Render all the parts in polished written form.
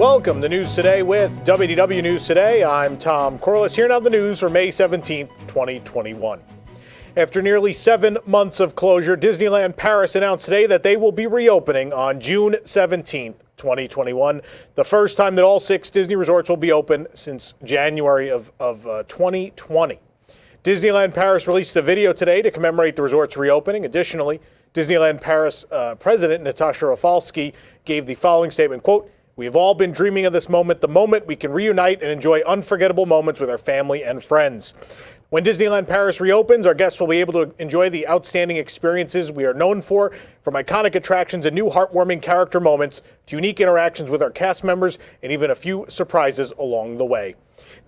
Welcome to News Today with WDW News Today. I'm Tom Corliss. Here now the news for May 17th, 2021. After nearly 7 months of closure, Disneyland Paris announced today that they will be reopening on June 17th, 2021, the first time that all 6 Disney resorts will be open since January of 2020. Disneyland Paris released a video today to commemorate the resort's reopening. Additionally, Disneyland Paris President Natasha Rafalski gave the following statement, quote, "We have all been dreaming of this moment, the moment we can reunite and enjoy unforgettable moments with our family and friends. When Disneyland Paris reopens, our guests will be able to enjoy the outstanding experiences we are known for, from iconic attractions and new heartwarming character moments to unique interactions with our cast members and even a few surprises along the way."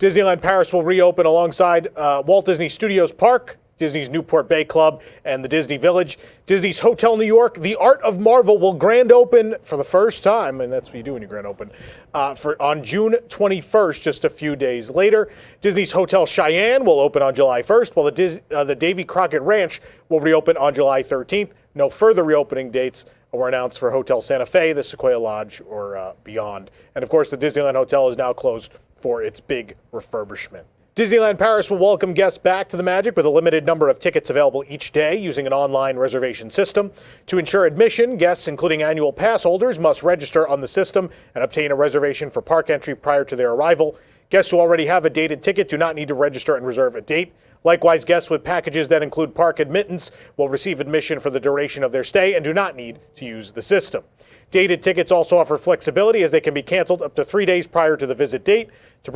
Disneyland Paris will reopen alongside Walt Disney Studios Park, Disney's Newport Bay Club, and the Disney Village. Disney's Hotel New York, The Art of Marvel, will grand open for the first time, and that's what you do when you grand open, on June 21st, just a few days later. Disney's Hotel Cheyenne will open on July 1st, while the Davy Crockett Ranch will reopen on July 13th. No further reopening dates were announced for Hotel Santa Fe, the Sequoia Lodge, or beyond. And of course, the Disneyland Hotel is now closed for its big refurbishment. Disneyland Paris will welcome guests back to the Magic with a limited number of tickets available each day using an online reservation system. To ensure admission, guests, including annual pass holders, must register on the system and obtain a reservation for park entry prior to their arrival. Guests who already have a dated ticket do not need to register and reserve a date. Likewise, guests with packages that include park admittance will receive admission for the duration of their stay and do not need to use the system. Dated tickets also offer flexibility as they can be canceled up to 3 days prior to the visit date. To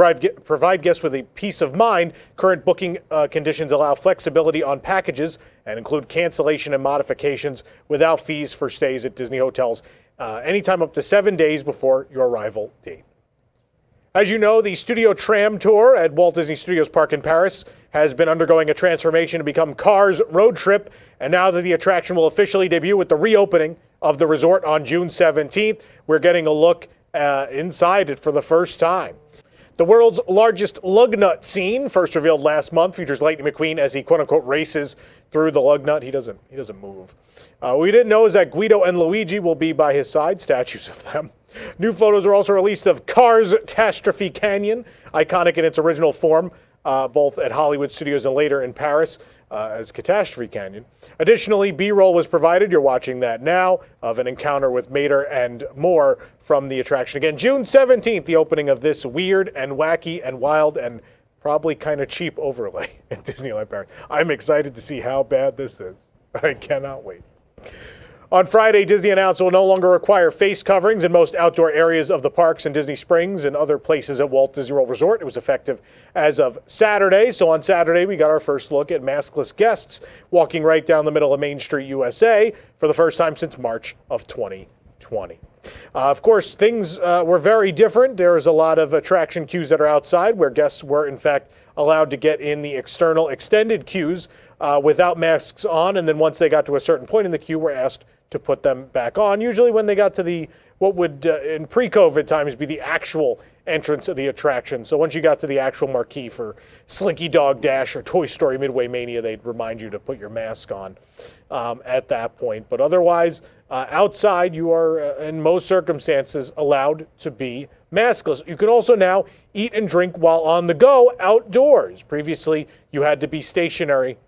provide guests with a peace of mind, current booking conditions allow flexibility on packages and include cancellation and modifications without fees for stays at Disney hotels anytime up to 7 days before your arrival date. As you know, the Studio Tram Tour at Walt Disney Studios Park in Paris has been undergoing a transformation to become Cars Road Trip, and now that the attraction will officially debut with the reopening of the resort on June 17th, we're getting a look inside it for the first time. The world's largest lug nut scene, first revealed last month, features Lightning McQueen as he quote-unquote races through the lug nut. He doesn't move. What we didn't know is that Guido and Luigi will be by his side, statues of them. New photos are also released of Cars Catastrophe Canyon, iconic in its original form, both at Hollywood Studios and later in Paris as Catastrophe Canyon. Additionally, B-roll was provided, you're watching that now, of an encounter with Mater and more from the attraction. Again, June 17th, the opening of this weird and wacky and wild and probably kind of cheap overlay at Disneyland Paris. I'm excited to see how bad this is. I cannot wait. On Friday, Disney announced it will no longer require face coverings in most outdoor areas of the parks in Disney Springs and other places at Walt Disney World Resort. It was effective as of Saturday. So on Saturday, we got our first look at maskless guests walking right down the middle of Main Street, USA, for the first time since March of 2020. Of course, things were very different. There was a lot of attraction queues that are outside where guests were, in fact, allowed to get in the external extended queues without masks on. And then once they got to a certain point in the queue, were asked to put them back on, usually when they got to the, what would in pre-COVID times be the actual entrance of the attraction. So once you got to the actual marquee for Slinky Dog Dash or Toy Story Midway Mania, they'd remind you to put your mask on at that point. But otherwise, outside, you are, in most circumstances, allowed to be maskless. You can also now eat and drink while on the go outdoors. Previously, you had to be stationary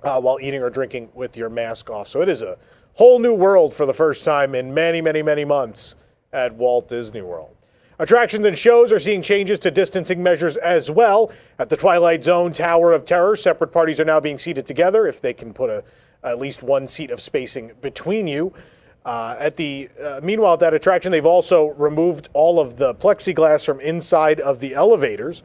while eating or drinking with your mask off. So it is a whole new world for the first time in many, many, many months at Walt Disney World. Attractions and shows are seeing changes to distancing measures as well. At the Twilight Zone Tower of Terror, separate parties are now being seated together if they can put at least 1 seat of spacing between you. Meanwhile, at that attraction, they've also removed all of the plexiglass from inside of the elevators.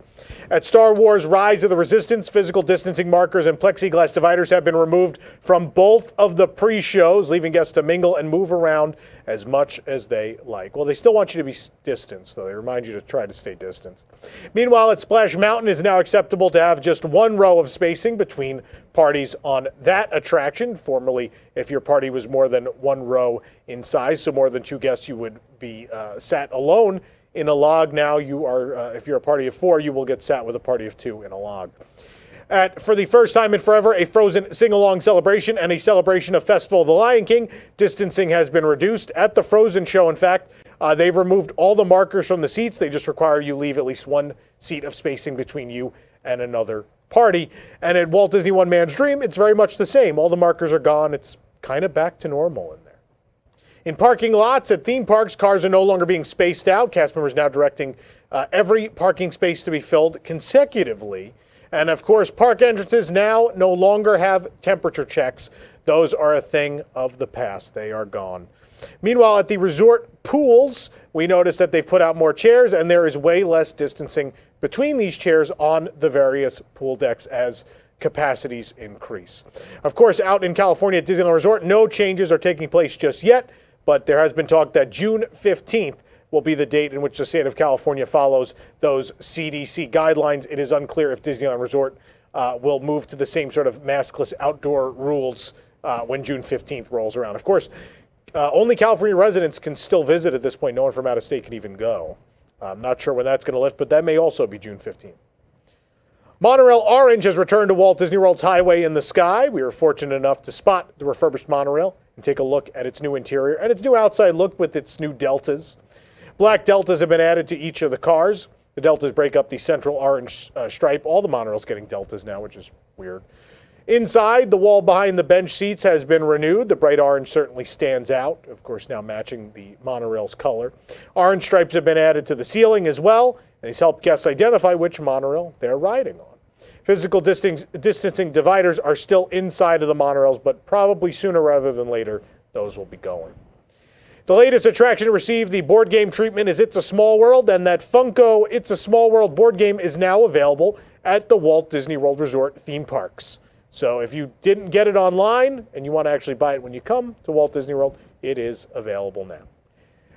At Star Wars Rise of the Resistance, physical distancing markers and plexiglass dividers have been removed from both of the pre-shows, leaving guests to mingle and move around as much as they like. Well, they still want you to be distanced, though. They remind you to try to stay distanced. Meanwhile, at Splash Mountain, it is now acceptable to have just 1 row of spacing between parties on that attraction. Formerly, if your party was more than 1 row in size, so more than 2 guests, you would be sat alone in a log. Now you are, if you're a party of 4, you will get sat with a party of 2 in a log. For the first time in forever, a Frozen sing-along celebration and a celebration of Festival of the Lion King. Distancing has been reduced at the Frozen show. In fact, They've removed all the markers from the seats. They just require you leave at least 1 seat of spacing between you and another party. And at Walt Disney One Man's Dream, it's very much the same. All the markers are gone. It's kind of back to normal in there. In parking lots at theme parks, cars are no longer being spaced out. Cast members now directing every parking space to be filled consecutively. And of course, park entrances now no longer have temperature checks. Those are a thing of the past. They are gone. Meanwhile, at the resort pools, we noticed that they've put out more chairs, and there is way less distancing between these chairs on the various pool decks as capacities increase. Of course, out in California at Disneyland Resort, no changes are taking place just yet, but there has been talk that June 15th will be the date in which the state of California follows those CDC guidelines. It is unclear if Disneyland Resort will move to the same sort of maskless outdoor rules when June 15th rolls around. Of course, only California residents can still visit at this point. No one from out of state can even go. I'm not sure when that's going to lift, but that may also be June 15th. Monorail Orange has returned to Walt Disney World's Highway in the Sky. We were fortunate enough to spot the refurbished monorail and take a look at its new interior and its new outside look with its new deltas. Black deltas have been added to each of the cars. The deltas break up the central orange stripe. All the monorails getting deltas now, which is weird. Inside, the wall behind the bench seats has been renewed. The bright orange certainly stands out, of course, now matching the monorail's color. Orange stripes have been added to the ceiling as well, and these help guests identify which monorail they're riding on. Physical distancing dividers are still inside of the monorails, but probably sooner rather than later, those will be going. The latest attraction to receive the board game treatment is It's a Small World, and that Funko It's a Small World board game is now available at the Walt Disney World Resort theme parks. So if you didn't get it online and you want to actually buy it when you come to Walt Disney World, it is available now.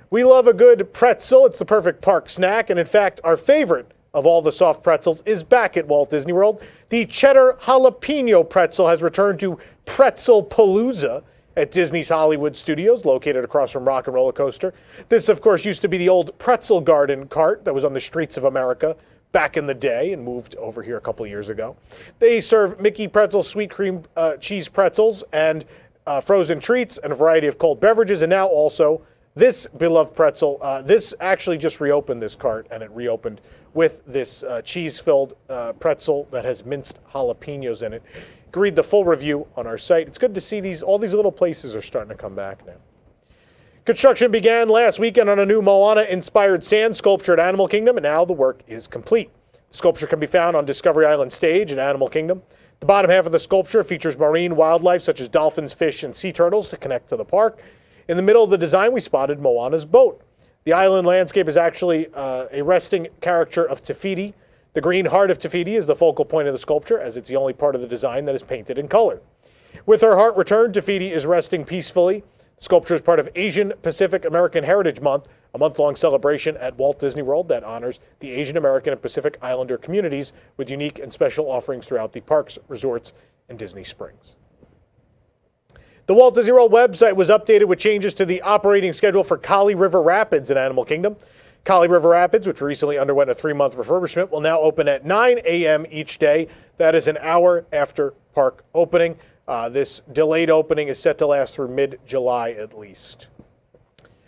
We love a good pretzel. It's the perfect park snack, and in fact, our favorite of all the soft pretzels is back at Walt Disney World. The Cheddar Jalapeno pretzel has returned to Pretzel Palooza at Disney's Hollywood Studios, located across from Rock and Roller Coaster. This, of course, used to be the old Pretzel Garden cart that was on the streets of America back in the day and moved over here a couple years ago. They serve Mickey pretzel, sweet cream cheese pretzels, and frozen treats, and a variety of cold beverages, and now also this beloved pretzel. This actually just reopened, this cart, and it reopened with this cheese-filled pretzel that has minced jalapenos in it. You can read the full review on our site. It's good to see all these little places are starting to come back now. Construction began last weekend on a new Moana-inspired sand sculpture at Animal Kingdom, and now the work is complete. The sculpture can be found on Discovery Island stage at Animal Kingdom. The bottom half of the sculpture features marine wildlife such as dolphins, fish, and sea turtles to connect to the park. In the middle of the design, we spotted Moana's boat. The island landscape is actually a resting character of Te Fiti. The green heart of Te Fiti is the focal point of the sculpture, as it's the only part of the design that is painted in color. With her heart returned, Te Fiti is resting peacefully. The sculpture is part of Asian Pacific American Heritage Month, a month-long celebration at Walt Disney World that honors the Asian American and Pacific Islander communities with unique and special offerings throughout the parks, resorts, and Disney Springs. The Walt Disney World website was updated with changes to the operating schedule for Kali River Rapids in Animal Kingdom. Kali River Rapids, which recently underwent a 3-month refurbishment, will now open at 9 a.m. each day. That is an hour after park opening. This delayed opening is set to last through mid-July at least.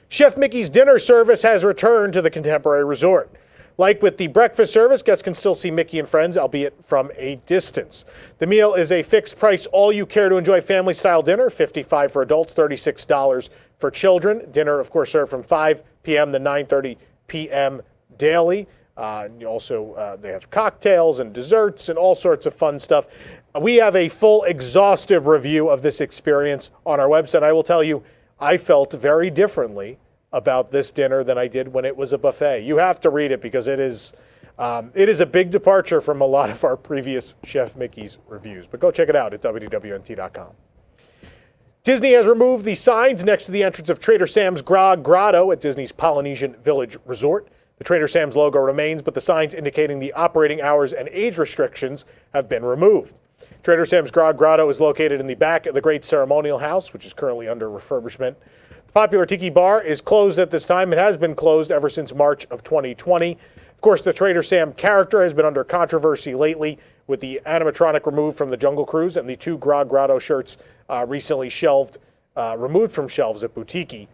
Chef Mickey's dinner service has returned to the Contemporary Resort. Like with the breakfast service, guests can still see Mickey and friends, albeit from a distance. The meal is a fixed price, all-you-care-to-enjoy family-style dinner, $55 for adults, $36 for children. Dinner, of course, served from 5 p.m. to 9:30 p.m. daily. Also, they have cocktails and desserts and all sorts of fun stuff. We have a full, exhaustive review of this experience on our website. I will tell you, I felt very differently about this dinner than I did when it was a buffet. You have to read it because it is a big departure from a lot of our previous Chef Mickey's reviews. But go check it out at WDWNT.com. Disney has removed the signs next to the entrance of Trader Sam's Grog Grotto at Disney's Polynesian Village Resort. The Trader Sam's logo remains, but the signs indicating the operating hours and age restrictions have been removed. Trader Sam's Grog Grotto is located in the back of the Great Ceremonial House, which is currently under refurbishment. The popular Tiki Bar is closed at this time. It has been closed ever since March of 2020. Of course, the Trader Sam character has been under controversy lately with the animatronic removed from the Jungle Cruise and the 2 Grog Grotto shirts recently removed from shelves at Boutique.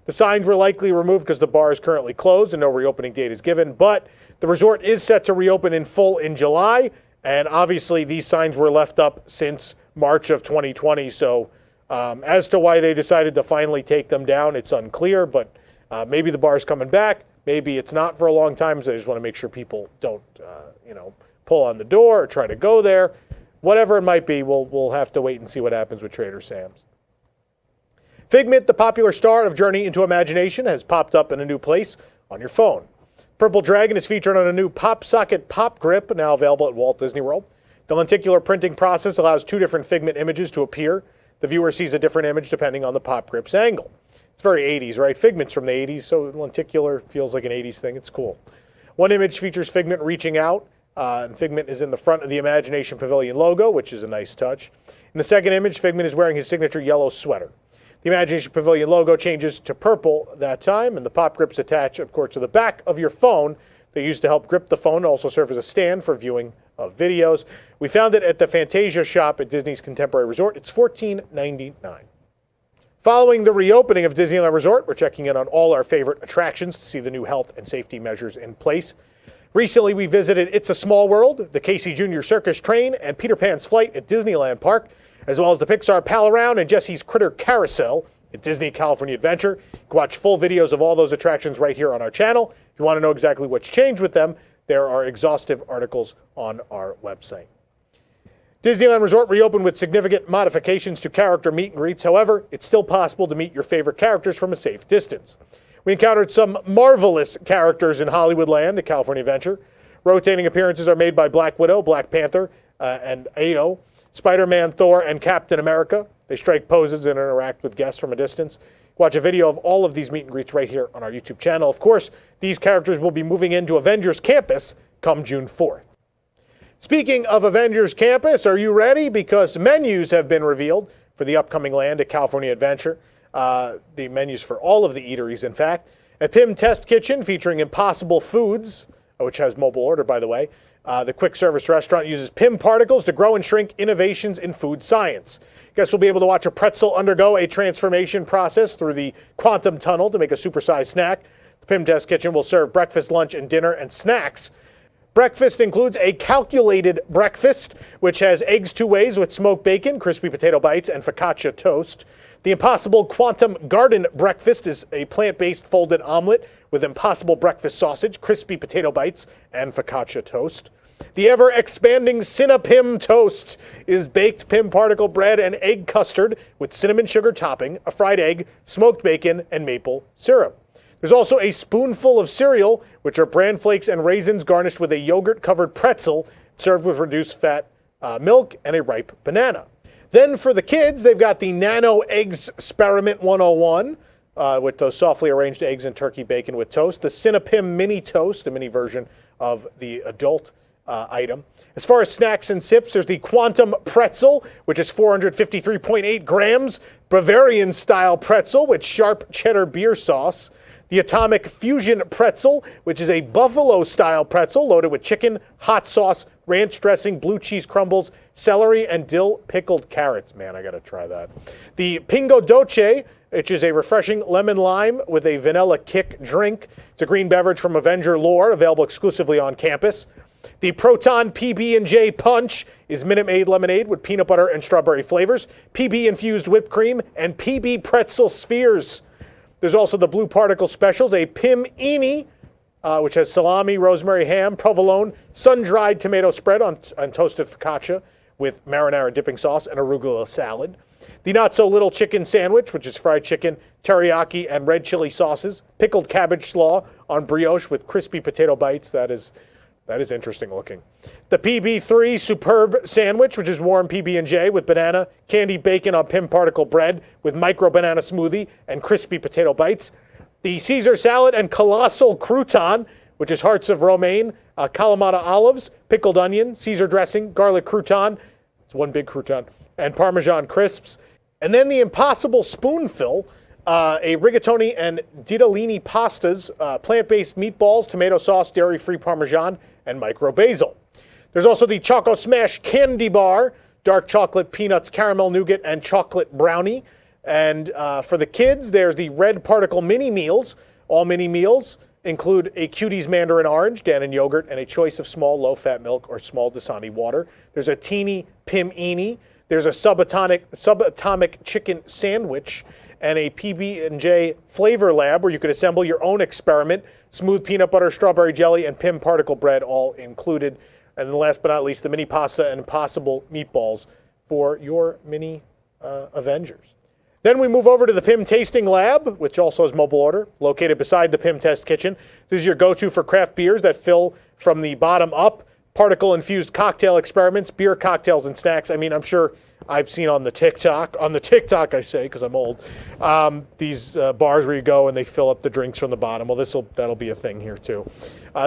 The signs were likely removed because the bar is currently closed and no reopening date is given, but the resort is set to reopen in full in July, and obviously these signs were left up since March of 2020, so as to why they decided to finally take them down, it's unclear, but maybe the bar's coming back, maybe it's not for a long time, so they just want to make sure people don't, pull on the door or try to go there. Whatever it might be, we'll have to wait and see what happens with Trader Sam's. Figment, the popular star of Journey into Imagination, has popped up in a new place on your phone. Purple Dragon is featured on a new pop socket pop grip, now available at Walt Disney World. The lenticular printing process allows two different Figment images to appear. The viewer sees a different image depending on the pop grip's angle. It's very 80s, right? Figment's from the 80s, so lenticular feels like an 80s thing. It's cool. One image features Figment reaching out, and Figment is in the front of the Imagination Pavilion logo, which is a nice touch. In the second image, Figment is wearing his signature yellow sweater. The Imagination Pavilion logo changes to purple that time, and the pop grips attach, of course, to the back of your phone. They used to help grip the phone, also serve as a stand for viewing of videos. We found it at the Fantasia shop at Disney's Contemporary Resort. It's $14.99. Following the reopening of Disneyland Resort, we're checking in on all our favorite attractions to see the new health and safety measures in place. Recently, we visited It's a Small World, the Casey Jr. Circus Train, and Peter Pan's Flight at Disneyland Park, as well as the Pixar Pal Around and Jesse's Critter Carousel at Disney California Adventure. You can watch full videos of all those attractions right here on our channel. If you want to know exactly what's changed with them, there are exhaustive articles on our website. Disneyland Resort reopened with significant modifications to character meet and greets. However, it's still possible to meet your favorite characters from a safe distance. We encountered some marvelous characters in Hollywoodland at California Adventure. Rotating appearances are made by Black Widow, Black Panther, and AO, Spider-Man, Thor, and Captain America. They strike poses and interact with guests from a distance. Watch a video of all of these meet and greets right here on our YouTube channel. Of course, these characters will be moving into Avengers Campus come June 4th. Speaking of Avengers Campus, are you ready? Because menus have been revealed for the upcoming land at California Adventure. The menus for all of the eateries, in fact. A PIM Test Kitchen featuring Impossible Foods, which has mobile order, by the way. The quick service restaurant uses PIM particles to grow and shrink innovations in food science. Guests will be able to watch a pretzel undergo a transformation process through the quantum tunnel to make a supersized snack. The PIM Test Kitchen will serve breakfast, lunch, and dinner and snacks. Breakfast includes a calculated breakfast, which has eggs two ways with smoked bacon, crispy potato bites, and focaccia toast. The Impossible Quantum Garden Breakfast is a plant-based folded omelet with Impossible Breakfast sausage, crispy potato bites, and focaccia toast. The ever-expanding Cinnapim Toast is baked PIM particle bread and egg custard with cinnamon sugar topping, a fried egg, smoked bacon, and maple syrup. There's also a spoonful of cereal, which are bran flakes and raisins garnished with a yogurt-covered pretzel, served with reduced fat milk and a ripe banana. Then for the kids, they've got the Nano Eggs Experiment 101, with those softly arranged eggs and turkey bacon with toast. The Cinnapim Mini Toast, a mini version of the adult item. As far as snacks and sips, there's the Quantum Pretzel, which is 453.8 grams, Bavarian-style pretzel with sharp cheddar beer sauce. The Atomic Fusion Pretzel, which is a buffalo-style pretzel loaded with chicken, hot sauce, ranch dressing, blue cheese crumbles, celery, and dill pickled carrots. Man, I gotta try that. The Pingo Doce, which is a refreshing lemon lime with a vanilla kick drink. It's a green beverage from Avenger lore, available exclusively on campus. The Proton PB&J Punch is Minute Maid lemonade with peanut butter and strawberry flavors, PB-infused whipped cream, and PB pretzel spheres. There's also the Blue Particle Specials, a Pim Eenie, which has salami, rosemary ham, provolone, sun-dried tomato spread on toasted focaccia with marinara dipping sauce and arugula salad. The Not So Little Chicken Sandwich, which is fried chicken, teriyaki, and red chili sauces. Pickled cabbage slaw on brioche with crispy potato bites. That is interesting looking. The PB3 Superb Sandwich, which is warm PB&J with banana, candy bacon on Pim Particle bread with micro banana smoothie and crispy potato bites. The Caesar Salad and Colossal Crouton, which is hearts of romaine, Kalamata olives, pickled onion, Caesar dressing, garlic crouton, it's one big crouton, and Parmesan crisps. And then the Impossible Spoonful, a rigatoni and ditalini pastas, plant-based meatballs, tomato sauce, dairy-free Parmesan, and micro basil. There's also the Choco Smash Candy Bar, dark chocolate, peanuts, caramel nougat, and chocolate brownie. And for the kids, there's the Red Particle Mini Meals. All mini meals include a Cuties Mandarin Orange, Dannon Yogurt, and a choice of small low-fat milk or small Dasani water. There's a Teeny Pim-Eni. There's a subatomic chicken sandwich and a PB&J Flavor Lab where you could assemble your own experiment. Smooth peanut butter, strawberry jelly, and Pim particle bread all included. And then last but not least, the mini pasta and impossible meatballs for your mini Avengers. Then we move over to the Pim Tasting Lab, which also has mobile order, located beside the Pim Test Kitchen. This is your go-to for craft beers that fill from the bottom up, particle-infused cocktail experiments, beer, cocktails, and snacks. I mean, I'm sure I've seen on the TikTok I say, because I'm old, these bars where you go and they fill up the drinks from the bottom. Well, that'll be a thing here too.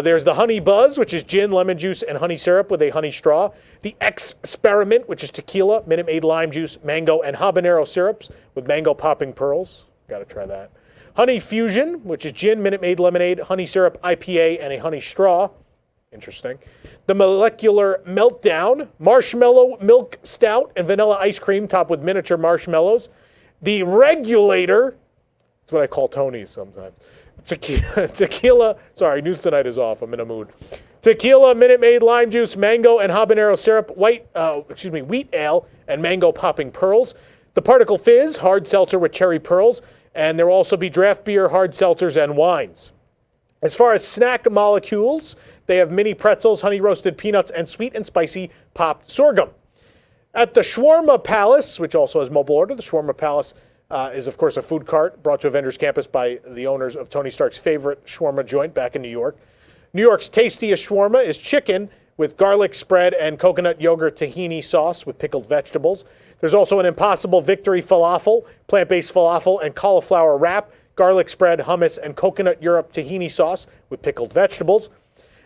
There's the Honey Buzz, which is gin, lemon juice, and honey syrup with a honey straw. The Experiment, which is tequila, Minute Maid lime juice, mango, and habanero syrups with mango popping pearls. Got to try that. Honey Fusion, which is gin, Minute Maid lemonade, honey syrup, IPA, and a honey straw. Interesting. The Molecular Meltdown, marshmallow milk stout, and vanilla ice cream topped with miniature marshmallows. The Regulator, that's what I call Tony's sometimes. Tequila, sorry, News Tonight is off. I'm in a mood. Tequila, Minute Maid, lime juice, mango, and habanero syrup, wheat ale, and mango popping pearls. The Particle Fizz, hard seltzer with cherry pearls, and there will also be draft beer, hard seltzers, and wines. As far as snack molecules, they have mini pretzels, honey roasted peanuts, and sweet and spicy popped sorghum. At the Shawarma Palace, which also has mobile order, the Shawarma Palace is, of course, a food cart brought to Avengers Campus by the owners of Tony Stark's favorite shawarma joint back in New York. New York's tastiest shawarma is chicken with garlic spread and coconut yogurt tahini sauce with pickled vegetables. There's also an Impossible Victory falafel, plant-based falafel and cauliflower wrap, garlic spread, hummus, and coconut Europe tahini sauce with pickled vegetables.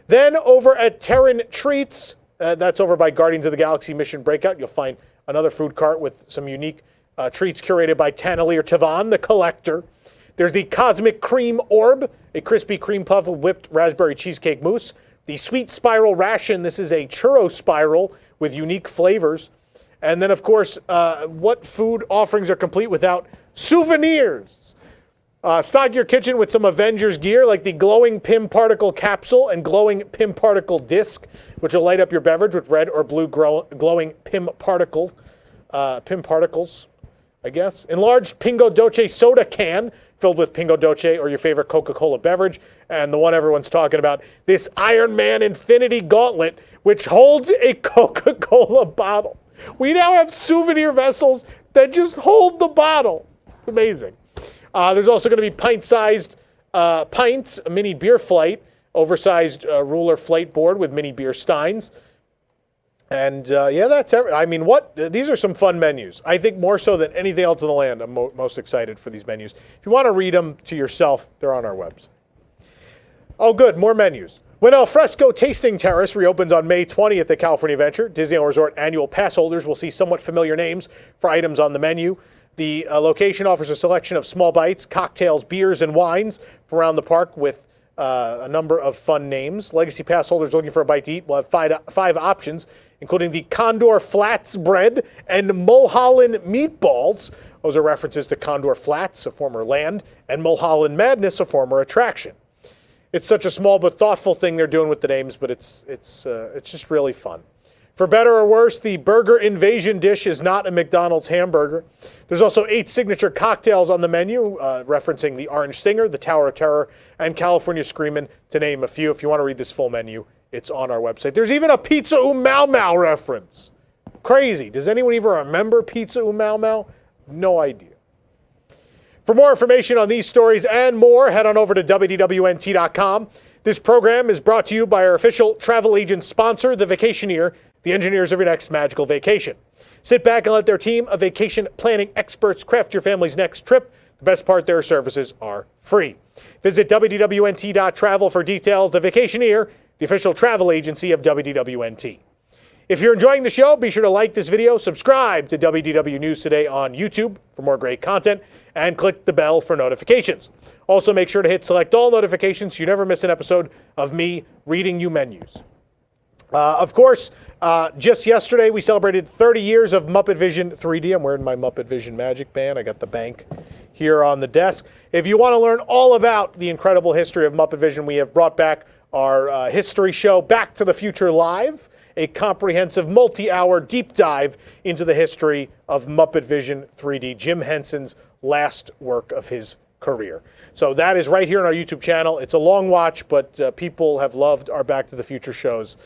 Then over at Terran Treats, that's over by Guardians of the Galaxy Mission Breakout, you'll find another food cart with some unique treats curated by Tanalir Tavan, the collector. There's the Cosmic Cream Orb, a crispy cream puff with whipped raspberry cheesecake mousse. The Sweet Spiral Ration, this is a churro spiral with unique flavors. And then, of course, what food offerings are complete without souvenirs? Stock your kitchen with some Avengers gear like the glowing Pim Particle capsule and glowing Pim Particle disc, which will light up your beverage with red or blue glowing Pim particles, I guess. Enlarged Pingo Doce soda can filled with Pingo Doce or your favorite Coca-Cola beverage. And the one everyone's talking about, this Iron Man Infinity Gauntlet, which holds a Coca-Cola bottle. We now have souvenir vessels that just hold the bottle. It's amazing. There's also going to be pint-sized pints, a mini beer flight, oversized ruler flight board with mini beer steins. And yeah, that's everything. I mean, these are some fun menus. I think more so than anything else in the land, I'm most excited for these menus. If you want to read them to yourself, they're on our website. Oh, good, more menus. When Al Fresco Tasting Terrace reopens on May 20th at California Adventure, Disneyland Resort annual pass holders will see somewhat familiar names for items on the menu. The location offers a selection of small bites, cocktails, beers, and wines from around the park with a number of fun names. Legacy pass holders looking for a bite to eat will have five options, including the Condor Flats bread and Mulholland meatballs. Those are references to Condor Flats, a former land, and Mulholland Madness, a former attraction. It's such a small but thoughtful thing they're doing with the names, but it's just really fun. For better or worse, the Burger Invasion dish is not a McDonald's hamburger. There's also 8 signature cocktails on the menu, referencing the Orange Stinger, the Tower of Terror, and California Screamin', to name a few. If you want to read this full menu, it's on our website. There's even a Pizza Mau Mau reference. Crazy. Does anyone even remember Pizza Mau Mau? No idea. For more information on these stories and more, head on over to WDWNT.com. This program is brought to you by our official travel agent sponsor, The Vacationeer, the engineers of your next magical vacation. Sit back and let their team of vacation planning experts craft your family's next trip. The best part, their services are free. Visit WDWNT.travel for details. The Vacationeer, the official travel agency of WDWNT. If you're enjoying the show, be sure to like this video, subscribe to WDW News Today on YouTube for more great content, and click the bell for notifications. Also, make sure to hit select all notifications so you never miss an episode of me reading you menus. Of course, Just yesterday, we celebrated 30 years of Muppet Vision 3D. I'm wearing my Muppet Vision Magic Band. I got the bank here on the desk. If you want to learn all about the incredible history of Muppet Vision, we have brought back our history show, Back to the Future Live, a comprehensive multi-hour deep dive into the history of Muppet Vision 3D, Jim Henson's last work of his career. So that is right here on our YouTube channel. It's a long watch, but people have loved our Back to the Future shows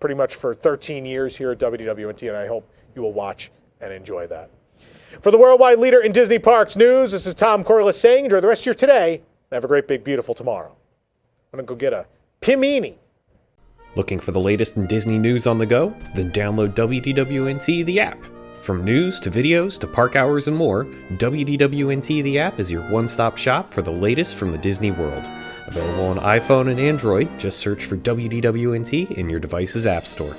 pretty much for 13 years here at WDWNT, and I hope you will watch and enjoy that. For the worldwide leader in Disney Parks news, this is Tom Corliss saying enjoy the rest of your today, and have a great, big, beautiful tomorrow. I'm going to go get a Pimini. Looking for the latest in Disney news on the go? Then download WDWNT the app. From news to videos to park hours and more, WDWNT the app is your one-stop shop for the latest from the Disney world. Available on iPhone and Android, just search for WDWNT in your device's app store.